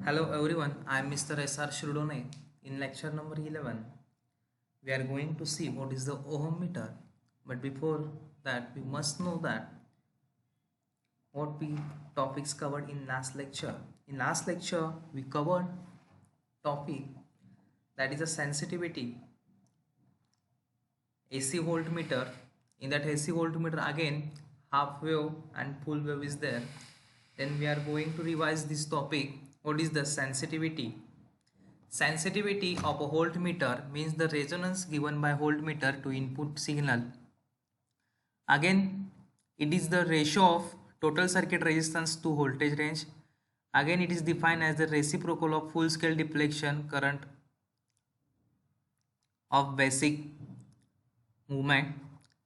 Hello everyone, I am Mr. S.R. Shridone. In lecture number 11, we are going to see what is the ohm meter. But before that, we must know that what we topics covered in last lecture. In last lecture, we covered topic that is a sensitivity AC voltmeter. In that AC voltmeter again, half wave and full wave is there. Then we are going to revise this topic. What is the sensitivity? Sensitivity of a voltmeter means the resonance given by voltmeter to input signal. Again, it is the ratio of total circuit resistance to voltage range. Again, it is defined as the reciprocal of full scale deflection current of basic movement.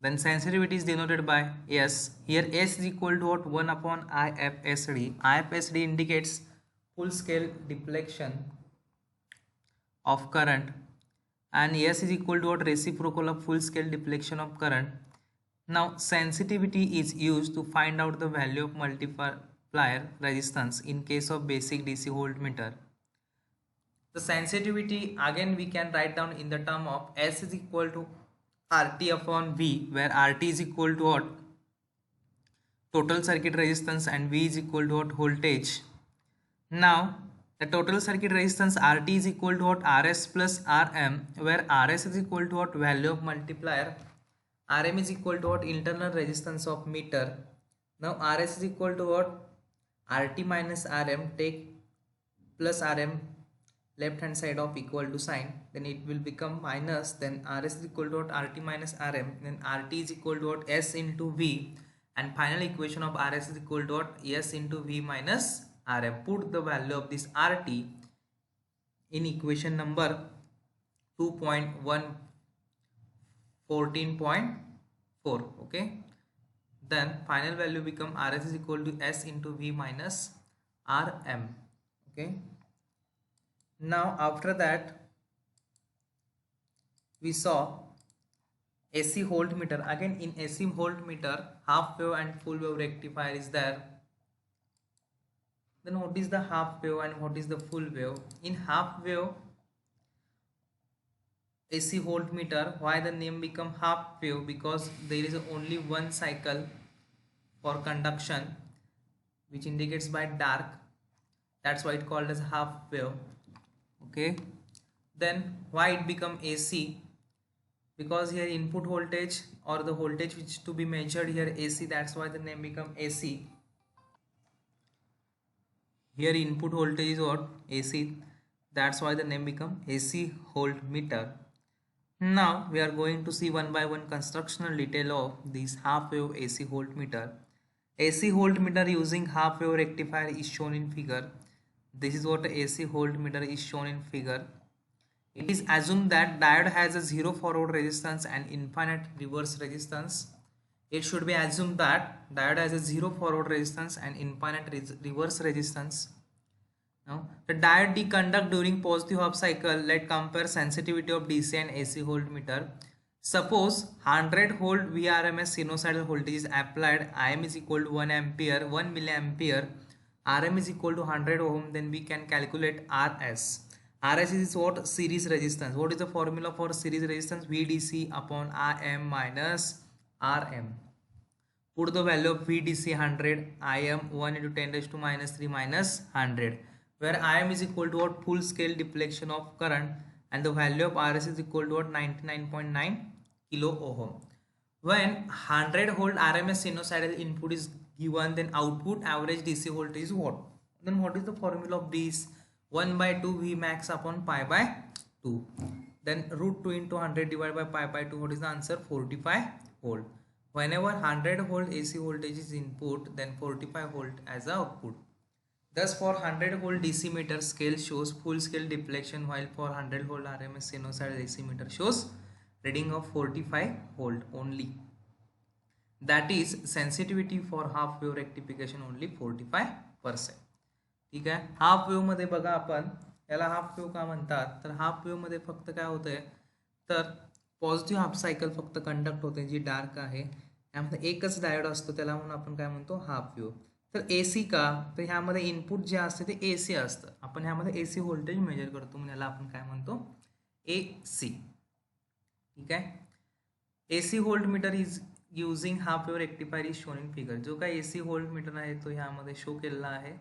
Then sensitivity is denoted by S. Here S is equal to what? 1 upon IFSD. IFSD indicates full scale deflection of current, and S is equal to what? Reciprocal of full scale deflection of current. Now sensitivity is used to find out the value of multiplier resistance in case of basic DC voltmeter. The sensitivity again we can write down in the term of S is equal to RT upon V, where RT is equal to what? Total circuit resistance, and V is equal to what? Voltage. Now the total circuit resistance RT is equal to what? RS plus RM, where RS is equal to what? Value of multiplier. RM is equal to what? Internal resistance of meter. Now RS is equal to what? RT minus RM. Take plus RM left hand side of equal to sign, then it will become minus, then RS is equal to what? RT minus RM, then RT is equal to what? S into V, and final equation of RS is equal to what? S into V minus RM. Put the value of this RT in equation number 2.114.4. okay, then final value become RS is equal to S into V minus RM. okay, now after that we saw AC voltmeter. Again in AC voltmeter, half wave and full wave rectifier is there. Then what is the half wave and what is the full wave? In half wave AC voltmeter, why the name become half wave? Because there is only one cycle for conduction, which indicates by dark. That's why it called as half wave. Okay, then why it become AC? Because here input voltage or the voltage which to be measured here AC, that's why the name become AC. Here input voltage is what? AC, that's why the name become AC voltmeter. Now we are going to see one by one constructional detail of this half wave AC voltmeter. AC voltmeter using half wave rectifier is shown in figure. This is what AC voltmeter is shown in figure. It is assumed that diode has a zero forward resistance and infinite reverse resistance. It should be assumed that diode has a zero forward resistance and infinite reverse resistance. Now the diode deconduct during positive half cycle. Let's compare sensitivity of DC and AC voltmeter. Suppose 100 volt VRMS sinusoidal voltage is applied. IM is equal to 1 ampere, 1 milliampere. RM is equal to 100 ohm. Then we can calculate RS. RS is what? Series resistance. What is the formula for series resistance? VDC upon IM minus RM. Put the value of VDC 100, IM 1 into 10 raised to minus 3 minus 100, where IM is equal to what? Full scale deflection of current, and the value of RS is equal to what? 99.9 kilo ohm. When 100 volt RMS sinusoidal input is given, then output average DC voltage is what? Then what is the formula of this? 1 by 2 V max upon pi by 2. Then root 2 into 100 divided by pi by 2. What is the answer? 45 volt. Whenever 100 volt AC voltage is input, then 45 volt as the output. Thus for 100 volt DC meter, scale shows full scale deflection, while for 100 volt RMS sinusoidal AC meter shows reading of 45 volt only. That is sensitivity for half wave rectification only 45%. ठीक आहे. Half wave मध्ये बघा आपण याला half wave का म्हणतात, तर half wave मध्ये फक्त काय होतंय, तर पॉझिटिव्ह हाफ सायकल फक्त कंडक्ट होते जी डार्क आहे, त्यामध्ये एकच डायोड असतो, त्याला म्हणून आपण काय म्हणतो? Half wave. तर AC का? तर ह्यामध्ये इनपुट जे असते ते AC असतं. आपण ह्यामध्ये AC व्होल्टेज मेजर करतो, म्हणजे याला आपण काय म्हणतो, AC. ठीक आहे. AC voltmeter is using half wave rectifier is shown in figure. जो काय AC व्होल्टमीटर आहे तो ह्यामध्ये शो केलेला आहे.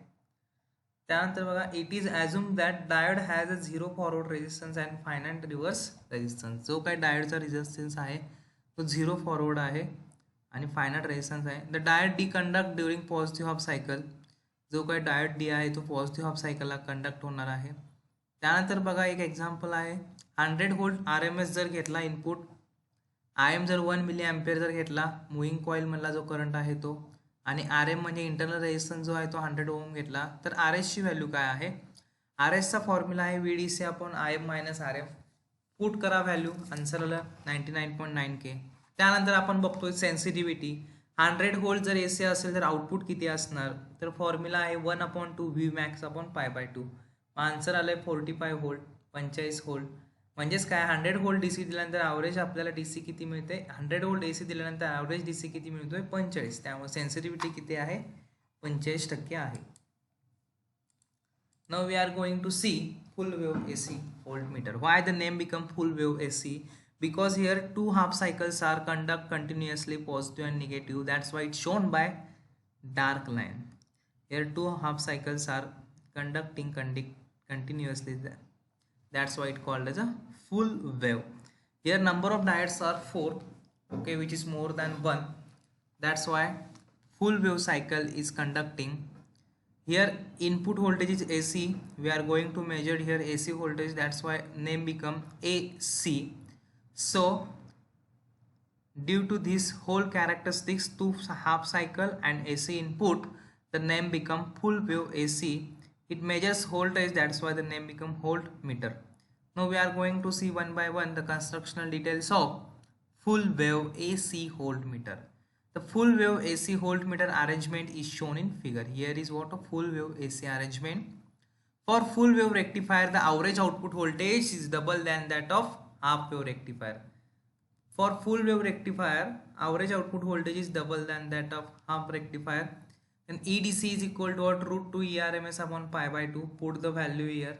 त्यानंतर बघा, it is assume that diode has a zero forward resistance and finite reverse resistance. जो काय डायोडचा रेजिस्टन्स आहे तो झिरो फॉरवर्ड आहे आणि फायनाईट रेजिस्टन्स आहे. The diode D conduct during positive half cycle. जो काही डायोड डी आहे तो पॉझिटिव्ह हाफ सायकलला कंडक्ट होणार आहे. त्यानंतर बघा एक एक्झाम्पल आहे, 100 व्होल्ट RMS जर घेतला इनपुट, IM जर 1 मिली अँपियर जर घेतला, मुव्हिंग कॉइलमधला जो करंट आहे तो, आणि RM म्हणजे इंटरनल रेजिस्टन्स जो आहे तो 100 ओम घेतला, तर RS ची व्हॅल्यू काय आहे. RS चा फॉर्म्युला आहे VDC upon IM minus RF. Put करा व्हॅल्यू, आन्सर आलं 99.9K. त्यानंतर आपण बघतोय सेन्सिटिव्हिटी. 100 व्होल्ट जर AC असेल तर आउटपुट किती असणार, तर फॉर्म्युला आहे 1/2 Vmax अपॉन π/2. आन्सर आलंय 45 व्होल्ट, 45 व्होल्ट. म्हणजेच काय, 100 व्होल्ट DC दिल्यानंतर ॲव्हरेज आपल्याला DC किती मिळते, 100 व्होल्ट AC दिल्यानंतर ॲव्हरेज DC किती मिळतोय, 45. त्यामुळे सेन्सिटिव्हिटी किती आहे, 45% आहे. Now we are going to see full wave AC voltmeter. Why the name become full wave AC? Because here two half cycles are conduct continuously positive and negative. That's why it's shown by dark line. Here two half cycles are conducting continuously. That's why it called as a full wave. Here number of diodes are 4, okay, which is more than 1. That's why full wave cycle is conducting. Here input voltage is AC. We are going to measure here AC voltage. That's why name become AC. So due to this whole characteristics, two half cycle and AC input, the name become full wave AC. It measures voltage. That's why the name become voltmeter. Now we are going to see one by one the constructional details of full wave AC voltmeter. The full wave AC voltmeter arrangement is shown in figure. Here is what a full wave AC arrangement. For full wave rectifier, the average output voltage is double than that of half wave rectifier. For full wave rectifier, average output voltage is double than that of half rectifier. And EDC is equal to what, root 2 ERMS upon π/2. Put the value here.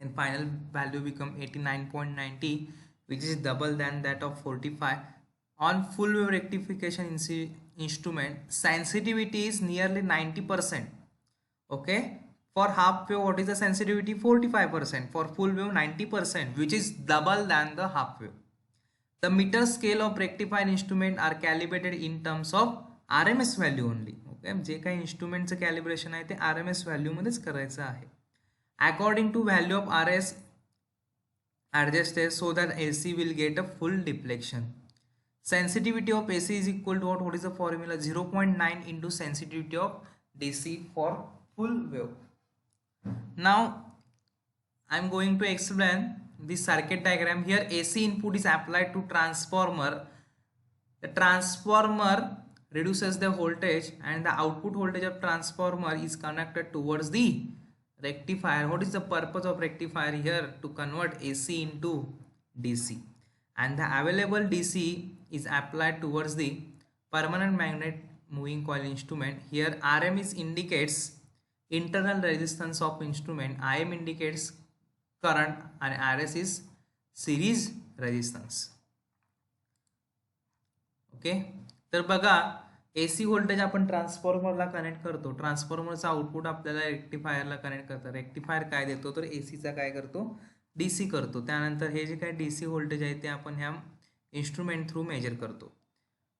And final value become 89.90, which is double than that of 45. On full wave rectification instrument, sensitivity is nearly 90%. Okay, for half wave what is the sensitivity, 45%. For full wave 90%, which is double than the half wave. The meter scale of rectifier instrument are calibrated in terms of RMS value only. Okay, जे काही instrument चं calibration आहे ते RMS value मध्येच करायचं आहे. According to value of RS adjusted so that AC will get a full deflection. Sensitivity of AC is equal to what is the formula, 0.9 into sensitivity of DC for full wave. Now I am going to explain this circuit diagram. Here AC input is applied to transformer. The transformer reduces the voltage and the output voltage of transformer is connected towards the rectifier. What is the purpose of rectifier here? To convert AC into DC, and the available DC is applied towards the permanent magnet moving coil instrument. Here RM is indicates internal resistance of instrument, IM indicates current, and RS is series resistance. Okay, तर बघा AC voltage आपण ट्रान्सफॉर्मरला connect करतो, ट्रान्सफॉर्मरचा output आपल्याला रेक्टिफायरला connect करतो. Rectifier काय देतो, तर ACचा काय करतो, DC करतो. त्यानंतर हे जे काय DC व्होल्टेज आहे ते आपण ह्या इन्स्ट्रुमेंट थ्रू मेजर करतो.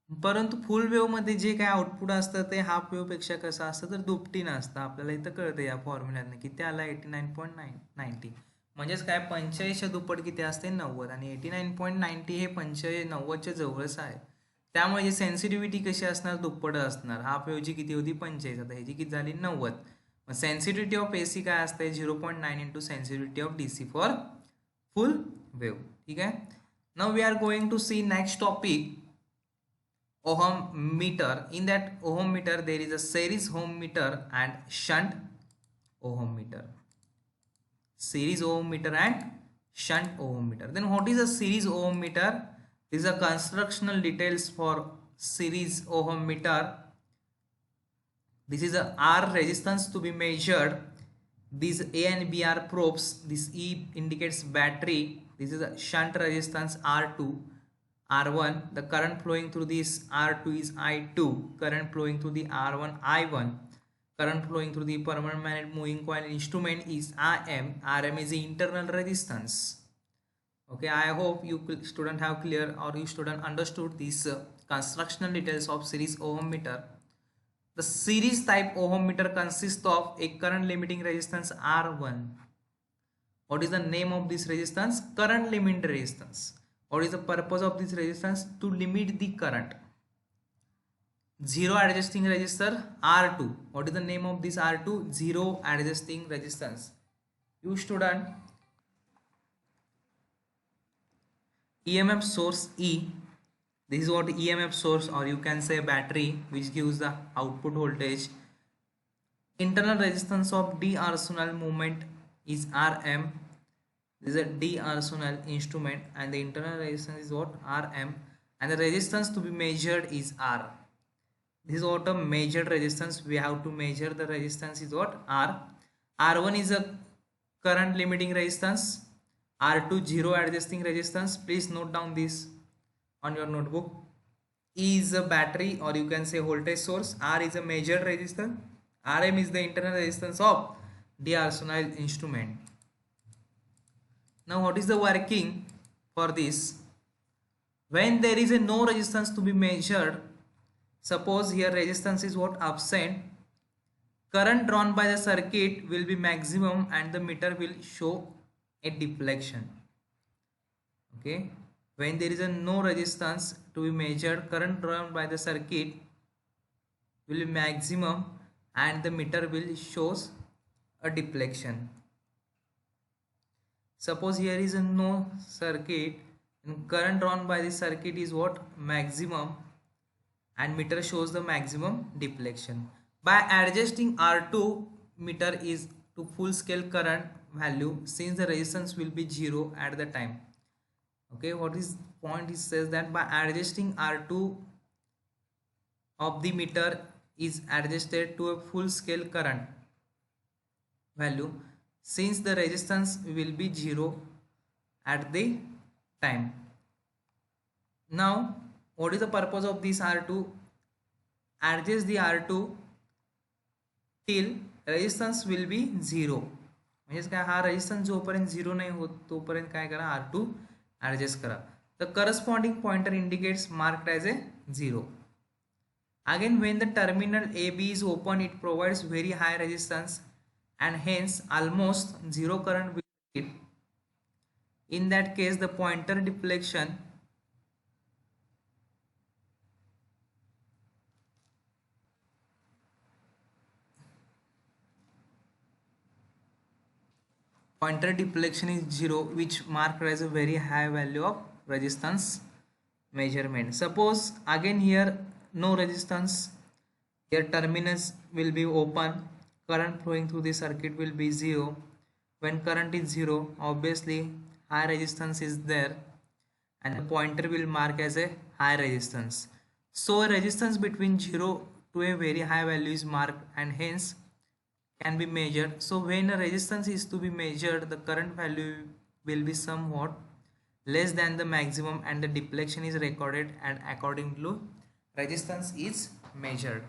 परंतु फुल वेव्हमध्ये जे काय आउटपुट असतं ते हाफ वेव्हपेक्षा कसं असतं, तर दुपटीनं असतं. आपल्याला इथं कळतं या फॉर्म्युल्यानं की त्याला 89.90, म्हणजेच काय 45च्या दुप्पट किती असते, 90, आणि 89.90 हे 90च्या जवळच आहे. त्यामुळे जी सेन्सिटिव्हिटी कशी असणार, दुप्पट असणार. हाफ वेव्हची किती होती, 45, आता ह्याची किती झाली, 90. मग सेन्सिटिव्हिटी ऑफ AC काय असते, 0.9 into sensitivity of DC for full wave. ठीक आहे. Now we are going to see next topic, ohm meter. In that ohm meter there is a series ohm meter and shunt ohm meter. Series ohm meter and shunt ohm meter. Then what is a series ohm meter? These are constructional details for series ohm meter. This is a R resistance to be measured These A and B are probes. This E indicates battery. This is a shunt resistance R2, R1. The current flowing through this R2 is I2. Current flowing through the R1, I1. Current flowing through the permanent magnet moving coil instrument is Rm. Rm is the internal resistance. Okay, I hope you student have clear or you student understood these constructional details of series ohm meter. The series type ohm meter consists of a current limiting resistance R1. What is the name of this resistance? Current limiting resistance. What is the purpose of this resistance? To limit the current. Zero adjusting resistor R2. What is the name of this R2? Zero adjusting resistance. You student, EMF source E. This is what EMF source, or you can say battery, which gives the output voltage. Internal resistance of D arsenal movement is Rm. This is a D arsenal instrument, and the internal resistance is what? Rm, and the resistance to be measured is R. This is what a measured resistance. We have to measure the resistance is what? R. R1 is a current limiting resistance. R2 zero adjusting resistance. Please note down this on your notebook. E is a battery, or you can say voltage source. R is a measured resistance. Rm is the internal resistance of the arsenal instrument. Now what is the working for this? When there is a no resistance to be measured, suppose here resistance is what? Absent. Current drawn by the circuit will be maximum and the meter will show a deflection. Okay. When there is a no resistance to be measured, current drawn by the circuit will be maximum and the meter will shows a deflection. Suppose here is a no circuit and current drawn by the circuit is what? Maximum, and meter shows the maximum deflection. By adjusting R2 meter is to full scale current value, since the resistance will be zero at the time. Okay, what is point? It says that by adjusting R2 of the meter is adjusted to a full scale current value, since the resistance will be zero at the time. Now what is the purpose of this R2? Adjust the R2 till resistance will be zero. म्हणजे काय, हा resistance जोपर्यंत zero नाही होत तोपर्यंत काय करा? R2 adjust करा. The corresponding pointer indicates marked as a 0. Again, when the terminal AB is open, it provides very high resistance and hence almost zero current will be hit. In that case, the pointer deflection is 0, which marked as a very high value of resistance measurement. Suppose again here no resistance, here terminus will be open, current flowing through the circuit will be 0. When current is 0, obviously high resistance is there and the pointer will mark as a high resistance. So a resistance between 0 to a very high value is marked and hence can be measured. So when a resistance is to be measured, the current value will be somewhat less than the maximum and the deflection is recorded, and according to resistance is measured.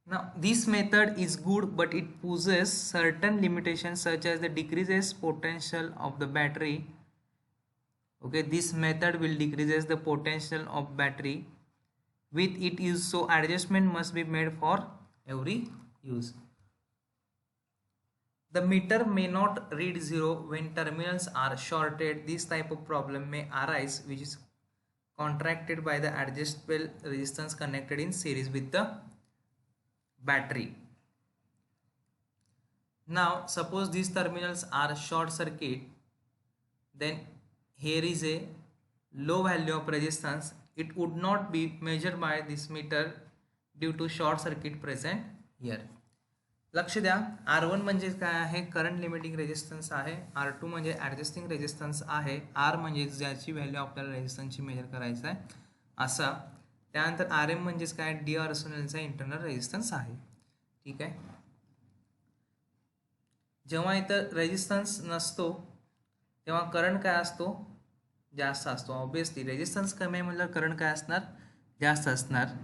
Now this method is good, but it possesses certain limitations such as the decreases potential of the battery. Okay, this method will decreases the potential of battery with it use, so adjustment must be made for every use. The meter may not read 0 when terminals are shorted. This type of problem may arise, which is contracted by the adjustable resistance connected in series with the battery. Now suppose these terminals are short circuit, then here is a low value of resistance. It would not be measured by this meter due to short circuit present here. लक्ष द्या, R1 म्हणजे काय आहे? Current limiting resistance आहे. R2 म्हणजे ॲडजस्टिंग resistance आहे. R म्हणजे ज्याची व्हॅल्यू आपल्याला रेजिस्टन्सची मेजर करायचं आहे असा. त्यानंतर Rm म्हणजेच काय? डी आर्सोनलचा इंटरनल रेजिस्टन्स आहे. ठीक आहे. जेव्हा इथं रेजिस्टन्स नसतो तेव्हा करंट काय असतो, जास्त असतो. ऑब्वियसली रेजिस्टन्स कमी आहे म्हटल्यावर करंट काय असणार, जास्त असणार.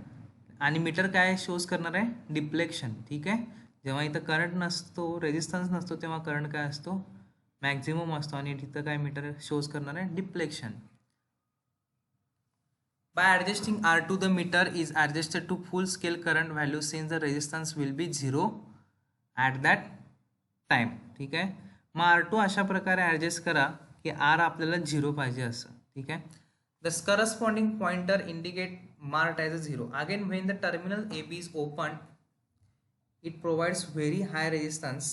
आणि मीटर काय शोज करणार आहे, डिप्लेक्शन. ठीक आहे, जेव्हा इथं करंट नसतो, रेजिस्टन्स नसतो, तेव्हा करंट काय असतो, मॅक्झिमम असतो. आणि तिथं काय मीटर शोज करणार आहे, deflection. By adjusting R2, the meter is adjusted to full scale current value since the resistance will be 0 at that time. ठीक आहे, मग R2 अशा प्रकारे ॲडजस्ट करा की R आपल्याला 0 पाहिजे असं. ठीक आहे, the corresponding pointer indicate marked as a 0. Again, when the terminal AB is open, it provides very high resistance.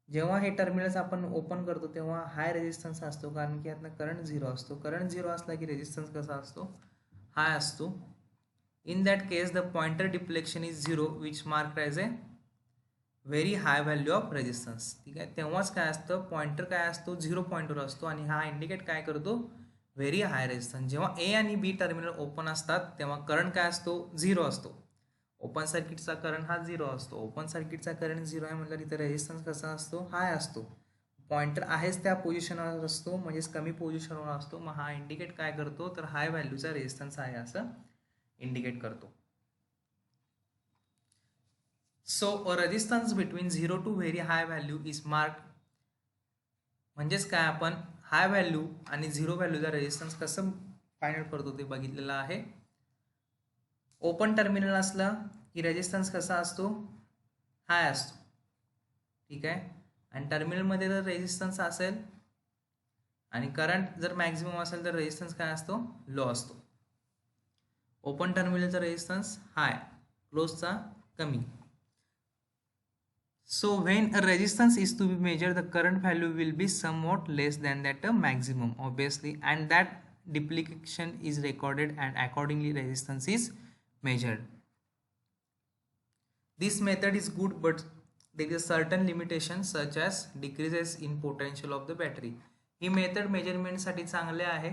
जेव्हा हे टर्मिनल्स आपण ओपन करतो तेव्हा हाय रेजिस्टन्स असतो, कारण की यातनं करंट 0 असतो. करंट 0 असला की रेजिस्टन्स कसा असतो, हाय असतो. In that case the pointer deflection is 0 which mark as A very high value of resistance. ठीक आहे, तेव्हाच काय असतं, पॉइंटर काय असतो, 0 पॉईंटवर असतो आणि हा इंडिकेट काय करतो, व्हेरी हाय रेजिस्टन्स. जेव्हा ए आणि बी टर्मिनल ओपन असतात तेव्हा करंट काय असतो, 0 असतो. ओपन सर्किटचा करंट हा 0 असतो. ओपन सर्किटचा करंट 0 आहे म्हटलं तिथे रेजिस्टन्स कसा असतो, हाय असतो. पॉइंटर आहेच त्या पोझिशनवर असतो, म्हणजेच कमी पोझिशनवर असतो. मग हा इंडिकेट काय करतो, तर हाय व्हॅल्यूचा रेजिस्टन्स आहे असं इंडिकेट करतो. So a resistance between 0 to very high value is mark. म्हणजेच काय, आपण हाय व्हॅल्यू आणि 0 व्हॅल्यूचा रेजिस्टन्स कसं फाइंड आउट करतो ते बघितलेलं आहे. ओपन टर्मिनल असला की रेजिस्टन्स कसा असतो, हाय असतो. ठीक आहे, आणि टर्मिनलमध्ये जर रेजिस्टन्स असेल आणि करंट जर मॅक्झिमम असेल तर रेजिस्टन्स काय असतो, लो असतो. ओपन टर्मिनलचा रेजिस्टन्स हाय, क्लोजचा कमी. So when a resistance is to be measured, the current value will be somewhat less than that maximum, obviously, and that depletion is recorded and accordingly resistance is measured. This method is good, but there is a certain limitation such as decreases in potential of the battery. ही method मेजरमेंटसाठी चांगले आहे,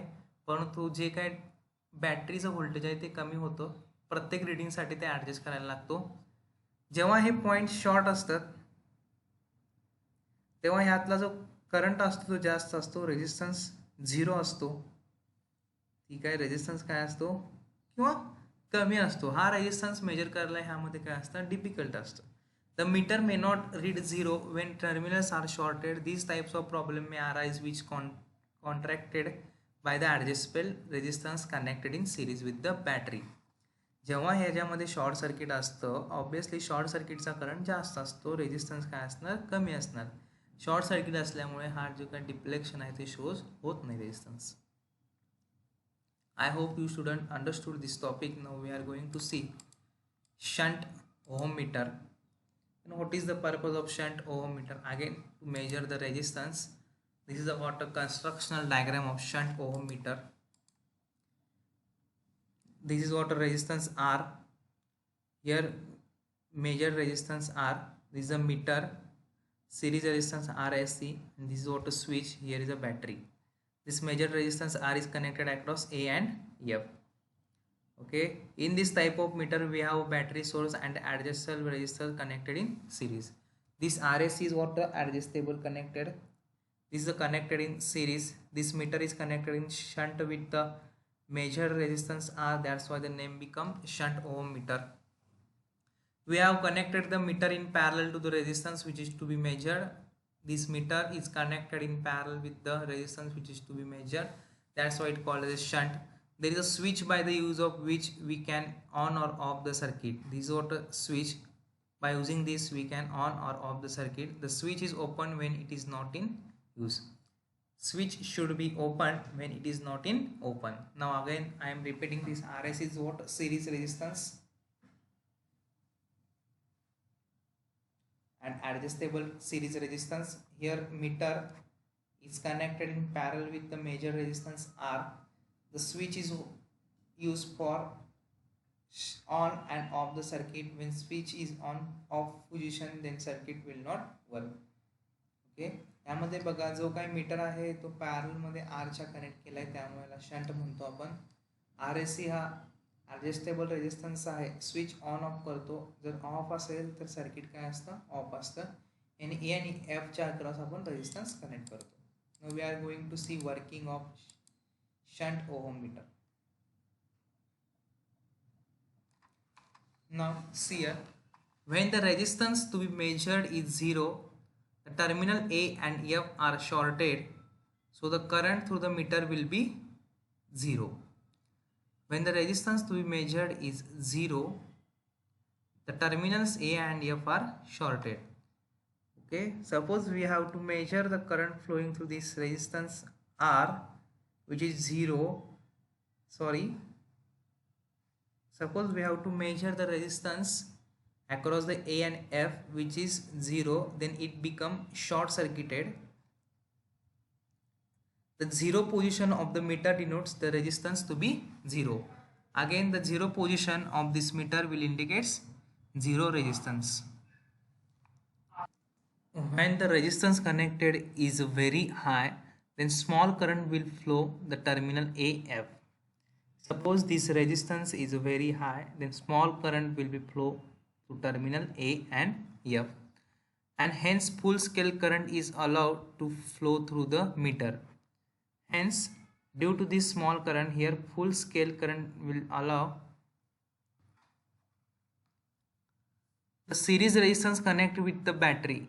परंतु जे काय बॅटरीचं voltage आहे ते कमी होतं. प्रत्येक रिडिंगसाठी ते ॲडजस्ट करायला लागतो. जेव्हा हे पॉईंट शॉर्ट असतात तेव्हा ह्यातला जो करंट असतो तो जास्त असतो, रेजिस्टन्स 0 असतो. ठीक आहे, रेजिस्टन्स काय असतो किंवा कमी असतो. हा रेजिस्टन्स मेजर करायला ह्यामध्ये काय असतं, डिफिकल्ट असतं. The meter may not read 0 when terminals are shorted. These types of problem may arise which contracted by the adjustable resistance connected in series with the battery. जेव्हा ह्याच्यामध्ये शॉर्ट सर्किट असतं, obviously short सर्किटचा current जास्त असतो, resistance काय असणार, कमी असणार. शॉर्ट सर्किट असल्यामुळे हा जो काही डिप्लेक्शन आहे ते शोज होत नाही resistance. I hope you student understood this topic. Now we are going to see shunt ohm meter. And what is the purpose of shunt ohm meter? Again, to measure the resistance. This is about a constructional diagram of shunt ohm meter. This is what a resistance R. Here measure resistance R. This is a meter. Series resistance RSC. And this is what a switch. Here is a battery. This measured resistance R is connected across A and F. Okay, in this type of meter we have battery source and adjustable resistor connected in series. This RSC is what the adjustable connected. This is the connected in series. This meter is connected in shunt with the measured resistance R. That's why the name become shunt ohm meter. We have connected the meter in parallel to the resistance which is to be measured. This meter is connected in parallel with the resistance which is to be measured. That's why it called as a shunt. There is a switch by the use of which we can on or off the circuit. This is what a switch. By using this we can on or off the circuit. The switch is open when it is not in use. Switch should be open when it is not in open. Now again I am repeating this. RS is what, series resistance, and adjustable series resistance. Here meter is connected in parallel with the major resistance R. The switch is used for on and off the circuit. When switch is on off position then circuit will not work. Okay, यामध्ये बघा जो काही metre आहे तो parallel मध्ये आरच्या connect केलाय, त्यामुळे याला शंट म्हणतो आपण. RSC हा ॲडजस्टेबल रेजिस्टन्स आहे, स्विच ऑन ऑफ करतो. जर ऑफ असेल तर सर्किट काय असतं, ऑफ असतं. आणि ए आणि एफ च्या अक्रॉस आपण रेजिस्टन्स कनेक्ट करतो. Now we are going to see working of shunt ohmmeter. Now see here, when the resistance to be measured is 0, the terminal A and F are shorted, so the current through the meter will be 0. When the resistance to be measured is 0, the terminals A and F are shorted. Okay, suppose we have to measure the current flowing through this resistance R, which is 0. Suppose we have to measure the resistance across the A and F, which is 0, then it become short circuited. The 0 position of the meter denotes the resistance to be 0. Again, the 0 position of this meter will indicate 0 resistance. When the resistance connected is very high, then small current will flow the terminal AF. Suppose this resistance is very high, then small current will be flow to terminal A and F, and hence full scale current is allowed to flow through the meter. Hence, due to this small current here, full scale current will allow the series resistance connect with the battery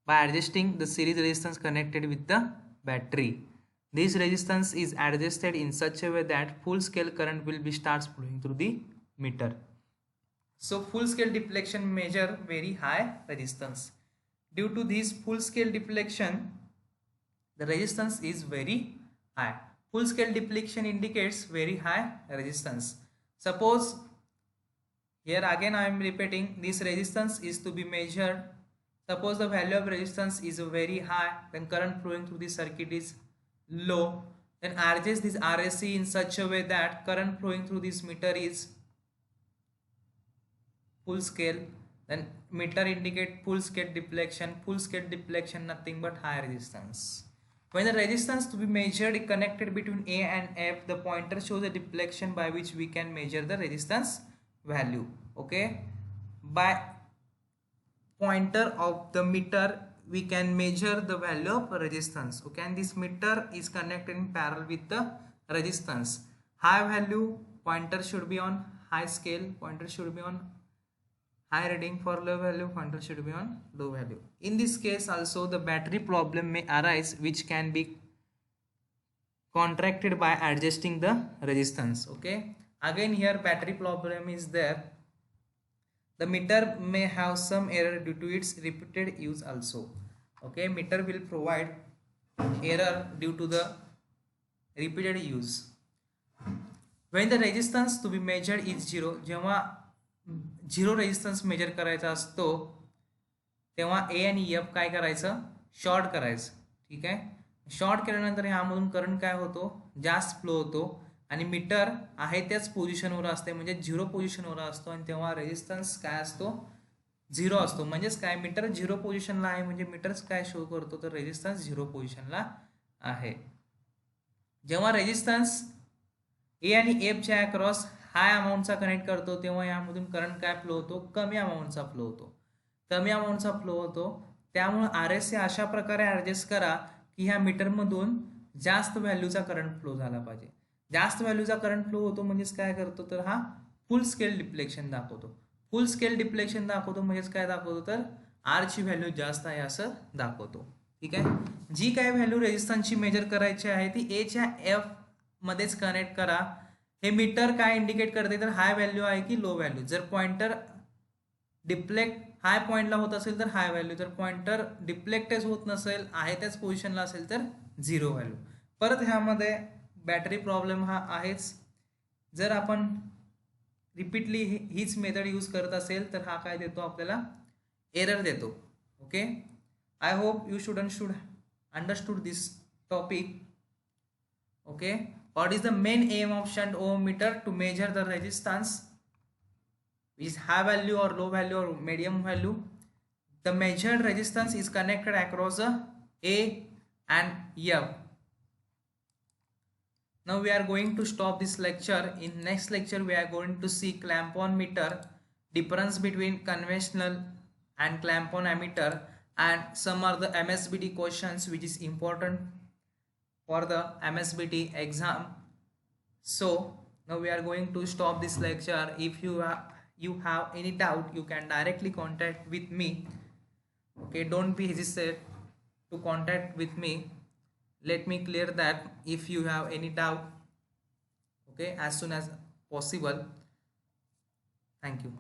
by adjusting the series resistance connected with the battery. This resistance is adjusted in such a way that full scale current will be starts flowing through the meter. So full scale deflection measure very high resistance. Due to this full scale deflection, the resistance is very high. Full scale deflection indicates very high resistance. Suppose here again I am repeating, this resistance is to be measured. Suppose the value of resistance is very high, then current flowing through the circuit is low, then adjust this RSC in such a way that current flowing through this meter is full scale. Then meter indicate full scale deflection nothing but high resistance. When the resistance to be measured is connected between A and F, the pointer shows a deflection by which we can measure the resistance value. Okay, by pointer of the meter we can measure the value of resistance. Okay, and this meter is connected in parallel with the resistance. High value pointer should be on high scale, pointer should be on high reading. For low value, pointer should be on low value. In this case also the battery problem may arise, which can be contracted by adjusting the resistance. Okay, again here battery problem is there. The meter may have some error due to its repeated use also. Okay, meter will provide error due to the repeated use. When the resistance to be measured is 0, जेव्हा 0 resistance major करायचा असतो तेव्हा ए आणि F काय करायचं, short करायचं. ठीक आहे, शॉर्ट केल्यानंतर ह्यामधून करंट काय होतो, जास्त फ्लो होतो आणि मीटर आहे त्याच पोझिशनवर असते, म्हणजे 0 पोझिशनवर असतो आणि तेव्हा रेजिस्टन्स काय असतो, 0 असतो. म्हणजेच काय, मीटर 0 पोझिशनला आहे म्हणजे मीटरच काय शो करतो, तर रेजिस्टन्स 0 पोझिशनला आहे. जेव्हा रेजिस्टन्स ए आणि एफ च्या अक्रॉस हाय अमाऊंटचा कनेक्ट करतो तेव्हा यामधून करंट काय फ्लो होतो, कमी अमाऊंटचा फ्लो होतो, कमी अमाऊंटचा फ्लो होतो. त्यामुळे RSC अशा प्रकारे ॲडजस्ट करा की ह्या मीटरमधून जास्त व्हॅल्यूचा करंट फ्लो झाला पाहिजे. जास्त व्हॅल्यूचा करंट फ्लो होतो म्हणजेच काय करतो, तर हा फुल स्केल डिप्लेक्शन दाखवतो. फुल स्केल डिप्लेक्शन दाखवतो म्हणजेच काय दाखवतो, तर R ची व्हॅल्यू जास्त आहे असं दाखवतो. ठीक आहे, जी काय व्हॅल्यू रेजिस्टन्सची मेजर करायची आहे ती ए च्या एफ मध्येच कनेक्ट करा. हे मीटर काय इंडिकेट करते, तर हाय व्हॅल्यू आहे की लो व्हॅल्यू. जर पॉइंटर डिप्लेक्ट हाय पॉइंटला होत असेल तर हाय व्हॅल्यू, जर पॉइंटर डिप्लेक्टच होत नसेल, आहे त्याच पोझिशनला असेल तर 0 व्हॅल्यू. परत ह्यामध्ये बॅटरी प्रॉब्लेम हा आहेच. जर आपण रिपीटली हीच मेथड यूज करत असेल तर हा काय देतो, आपल्याला एरर देतो. Okay, I hope you should understood this topic. Okay, what is the main aim of shunt ohmmeter? To measure the resistance, which is high value or low value or medium value. The measured resistance is connected across A and F. Now we are going to stop this lecture. In next lecture we are going to see clamp on meter, difference between conventional and clamp on ammeter, and some are the MSBT questions which is important for the MSBT exam. So now we are going to stop this lecture. If you have any doubt, you can directly contact with me. Okay, don't be hesitate to contact with me. Let me clear that if you have any doubt, okay, as soon as possible. Thank you.